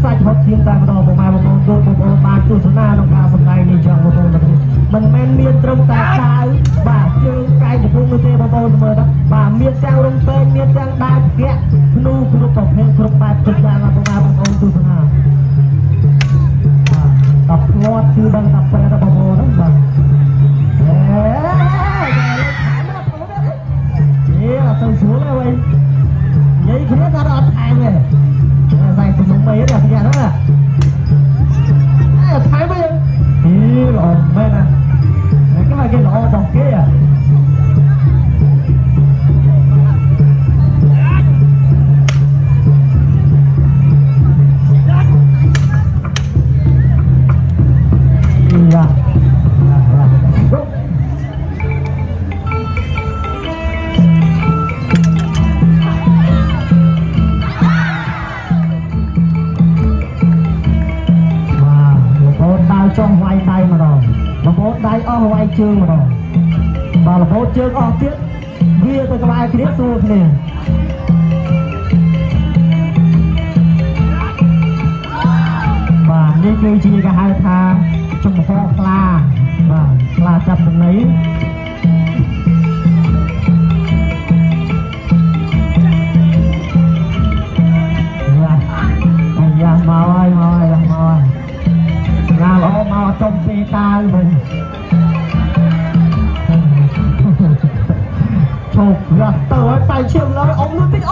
សាច់ហត់ជាងតែម្ដងបងប្អូនបងប្អូនបានទស្សនាក្នុងការសម្ដែងនេះចឹងបងប្អូនមិនមែនមានត្រឹមតែដាវបាទជើងកែងកំពុងនោះទេបងប្អូនមើលទៅបាទមានទាំងរំពេងមានទាំងដាវធាក់ភ្នូគ្រប់ប្រភេទគ្រប់បែបគ្រប់យ៉ាងបងប្អូនទស្សនាបាទដល់ធ្លាប់គឺដឹងតែប្រែដល់បងប្អូនហ្នឹងបាទអត់ទៅស្រួលទេវិញនិយាយគ្នាថាអត់ថែមទេតែសំណុំបីទេអាយ៉ាហ្នឹងថែមវិញល្អមែនណាគេល្អដល់គេចង់វាយដៃម្ដងរហូតដៃអស់វាយជើងម្ដងបាទរហូតជើងអស់ទៀតវាទៅក្បែរគ្នាសួរគ្នាបាទនេះគឺជាគេហៅថាចំហខ្លាបាទខ្លាចាប់ចំណីយ៉ាមកហើយណាល្អមកចំពីតាវវិញឈប់យ៉ាទៅហើយតែឈាមឡើយអ៊ំនោះតិច